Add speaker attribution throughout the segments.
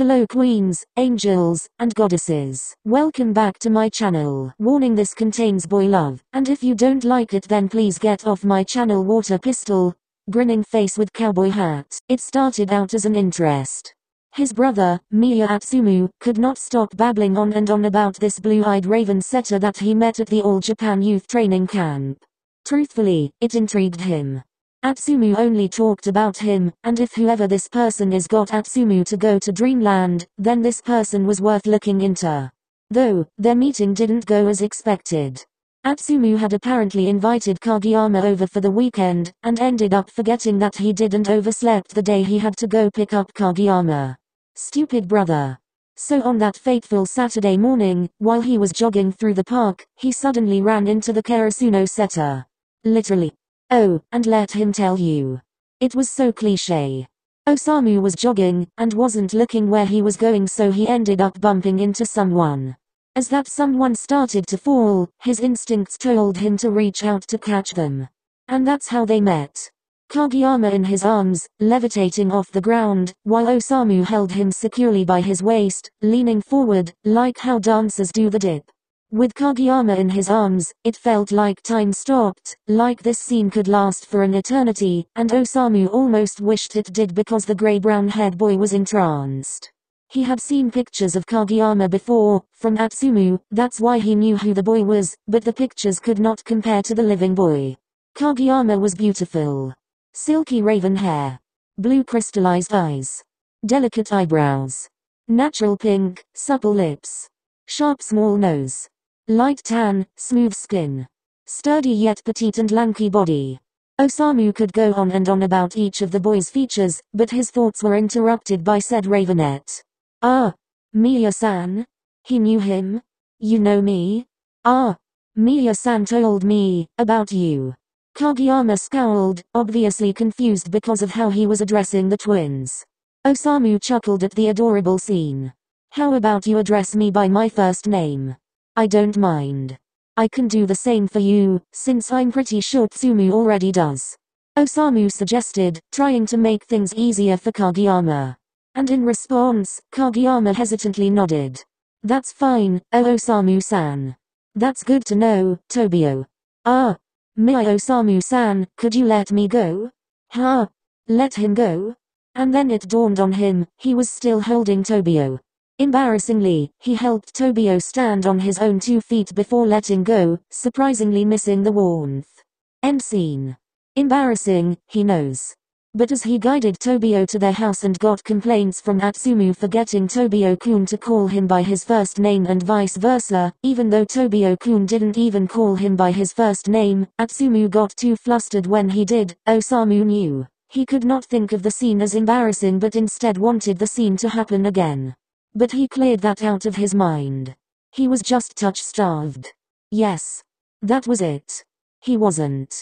Speaker 1: Hello queens, angels, and goddesses. Welcome back to my channel. Warning: this contains boy love, and if you don't like it then please get off my channel. Water pistol. Grinning face with cowboy hat. It started out as an interest. His brother, Miya Atsumu, could not stop babbling on and on about this blue-eyed raven setter that he met at the All Japan Youth Training Camp. Truthfully, it intrigued him. Atsumu only talked about him, and if whoever this person is got Atsumu to go to Dreamland, then this person was worth looking into. Though, their meeting didn't go as expected. Atsumu had apparently invited Kageyama over for the weekend, and ended up forgetting that he didn't overslept the day he had to go pick up Kageyama. Stupid brother. So on that fateful Saturday morning, while he was jogging through the park, he suddenly ran into the Karasuno setter. Literally. Oh, and let him tell you. It was so cliché. Osamu was jogging, and wasn't looking where he was going, so he ended up bumping into someone. As that someone started to fall, his instincts told him to reach out to catch them. And that's how they met. Kageyama in his arms, levitating off the ground, while Osamu held him securely by his waist, leaning forward, like how dancers do the dip. With Kageyama in his arms, it felt like time stopped, like this scene could last for an eternity, and Osamu almost wished it did because the grey-brown-haired boy was entranced. He had seen pictures of Kageyama before, from Atsumu, that's why he knew who the boy was, but the pictures could not compare to the living boy. Kageyama was beautiful. Silky raven hair. Blue crystallized eyes. Delicate eyebrows. Natural pink, supple lips. Sharp small nose. Light tan, smooth skin. Sturdy yet petite and lanky body. Osamu could go on and on about each of the boy's features, but his thoughts were interrupted by said ravenette. Ah, Miya-san? He knew him? You know me? Ah, Miya-san told me about you. Kageyama scowled, obviously confused because of how he was addressing the twins. Osamu chuckled at the adorable scene. How about you address me by my first name? I don't mind. I can do the same for you, since I'm pretty sure Tsumu already does. Osamu suggested, trying to make things easier for Kageyama. And in response, Kageyama hesitantly nodded. That's fine, Osamu-san. That's good to know, Tobio. Ah. Osamu-san, could you let me go? Huh? Let him go? And then it dawned on him, he was still holding Tobio. Embarrassingly, he helped Tobio stand on his own 2 feet before letting go, surprisingly missing the warmth. End scene. Embarrassing, he knows. But as he guided Tobio to their house and got complaints from Atsumu for getting Tobio-kun to call him by his first name and vice versa, even though Tobio-kun didn't even call him by his first name, Atsumu got too flustered when he did. Osamu knew. He could not think of the scene as embarrassing but instead wanted the scene to happen again. But he cleared that out of his mind. He was just touch-starved. Yes. That was it. He wasn't.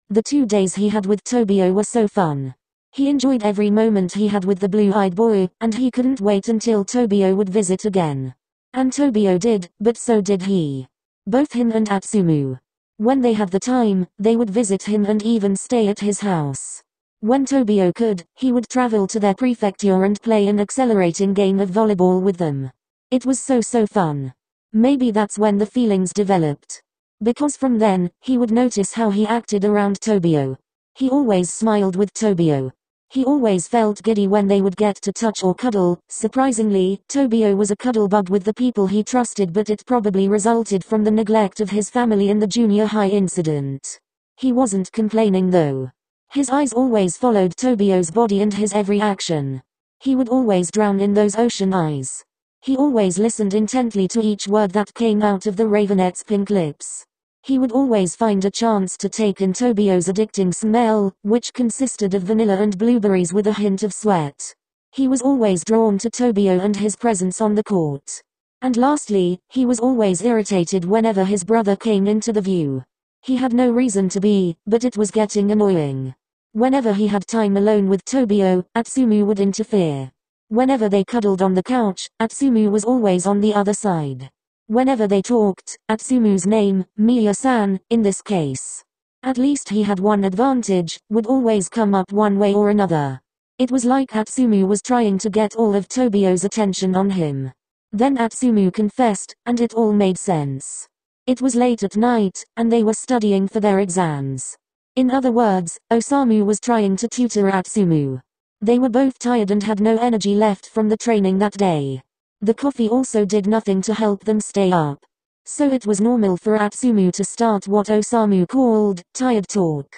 Speaker 1: The 2 days he had with Tobio were so fun. He enjoyed every moment he had with the blue-eyed boy, and he couldn't wait until Tobio would visit again. And Tobio did, but so did he. Both him and Atsumu. When they had the time, they would visit him and even stay at his house. When Tobio could, he would travel to their prefecture and play an exhilarating game of volleyball with them. It was so fun. Maybe that's when the feelings developed. Because from then, he would notice how he acted around Tobio. He always smiled with Tobio. He always felt giddy when they would get to touch or cuddle. Surprisingly, Tobio was a cuddle bug with the people he trusted, but it probably resulted from the neglect of his family in the junior high incident. He wasn't complaining though. His eyes always followed Tobio's body and his every action. He would always drown in those ocean eyes. He always listened intently to each word that came out of the ravenette's pink lips. He would always find a chance to take in Tobio's addicting smell, which consisted of vanilla and blueberries with a hint of sweat. He was always drawn to Tobio and his presence on the court. And lastly, he was always irritated whenever his brother came into the view. He had no reason to be, but it was getting annoying. Whenever he had time alone with Tobio, Atsumu would interfere. Whenever they cuddled on the couch, Atsumu was always on the other side. Whenever they talked, Atsumu's name, Miya-san, in this case. At least he had one advantage, would always come up one way or another. It was like Atsumu was trying to get all of Tobio's attention on him. Then Atsumu confessed, and it all made sense. It was late at night, and they were studying for their exams. In other words, Osamu was trying to tutor Atsumu. They were both tired and had no energy left from the training that day. The coffee also did nothing to help them stay up. So it was normal for Atsumu to start what Osamu called tired talk.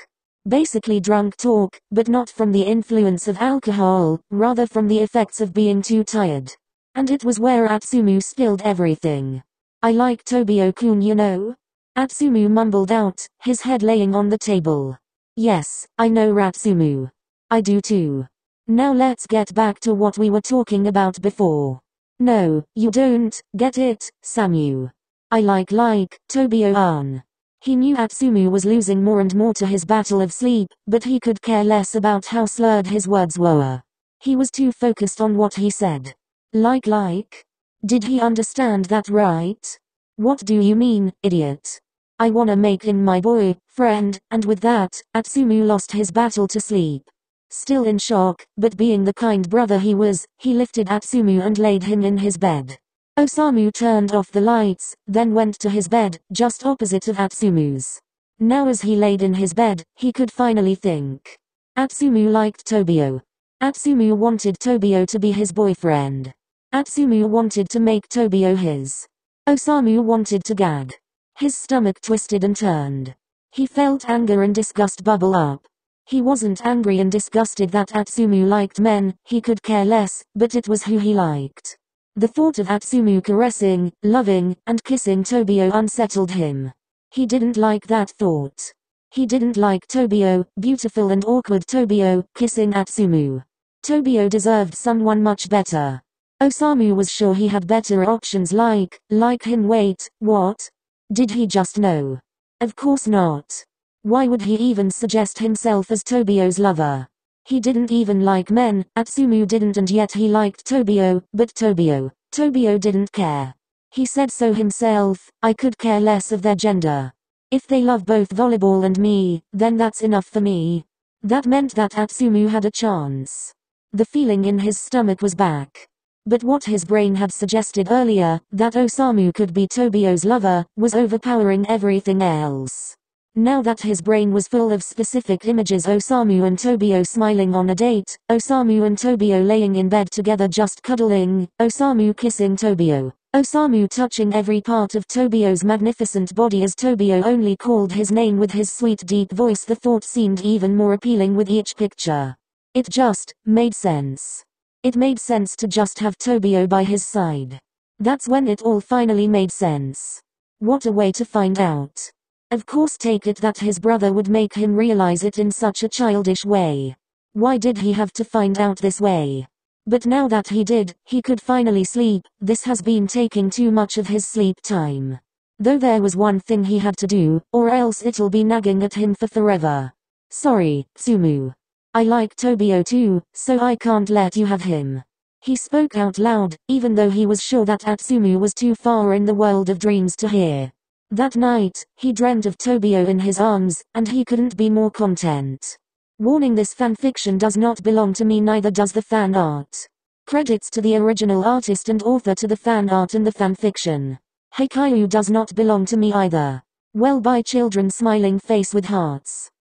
Speaker 1: Basically drunk talk, but not from the influence of alcohol, rather from the effects of being too tired. And it was where Atsumu spilled everything. I like Tobio-kun, you know? Atsumu mumbled out, his head laying on the table. Yes, I know Atsumu. I do too. Now let's get back to what we were talking about before. No, you don't, get it, Samu. I like Tobio-an. He knew Atsumu was losing more and more to his battle of sleep, but he could care less about how slurred his words were. He was too focused on what he said. Like? Did he understand that right? What do you mean, idiot? I wanna make him my boyfriend, and with that, Atsumu lost his battle to sleep. Still in shock, but being the kind brother he was, he lifted Atsumu and laid him in his bed. Osamu turned off the lights, then went to his bed, just opposite of Atsumu's. Now as he laid in his bed, he could finally think. Atsumu liked Tobio. Atsumu wanted Tobio to be his boyfriend. Atsumu wanted to make Tobio his. Osamu wanted to gag. His stomach twisted and turned. He felt anger and disgust bubble up. He wasn't angry and disgusted that Atsumu liked men, he could care less, but it was who he liked. The thought of Atsumu caressing, loving, and kissing Tobio unsettled him. He didn't like that thought. He didn't like Tobio, beautiful and awkward Tobio, kissing Atsumu. Tobio deserved someone much better. Osamu was sure he had better options like him. Wait, what? Did he just know? Of course not. Why would he even suggest himself as Tobio's lover? He didn't even like men, Atsumu didn't, and yet he liked Tobio, but Tobio didn't care. He said so himself, I could care less of their gender. If they love both volleyball and me, then that's enough for me. That meant that Atsumu had a chance. The feeling in his stomach was back. But what his brain had suggested earlier, that Osamu could be Tobio's lover, was overpowering everything else. Now that his brain was full of specific images, Osamu and Tobio smiling on a date, Osamu and Tobio laying in bed together just cuddling, Osamu kissing Tobio, Osamu touching every part of Tobio's magnificent body as Tobio only called his name with his sweet deep voice. The thought seemed even more appealing with each picture. It just made sense. It made sense to just have Tobio by his side. That's when it all finally made sense. What a way to find out. Of course, take it that his brother would make him realize it in such a childish way. Why did he have to find out this way? But now that he did, he could finally sleep. This has been taking too much of his sleep time. Though there was one thing he had to do, or else it'll be nagging at him for forever. Sorry, Tsumu. I like Tobio too, so I can't let you have him. He spoke out loud, even though he was sure that Atsumu was too far in the world of dreams to hear. That night, he dreamed of Tobio in his arms, and he couldn't be more content. Warning: this fanfiction does not belong to me, neither does the fan art. Credits to the original artist and author to the fan art and the fanfiction. Haikyuu does not belong to me either. Well, bye children, smiling face with hearts.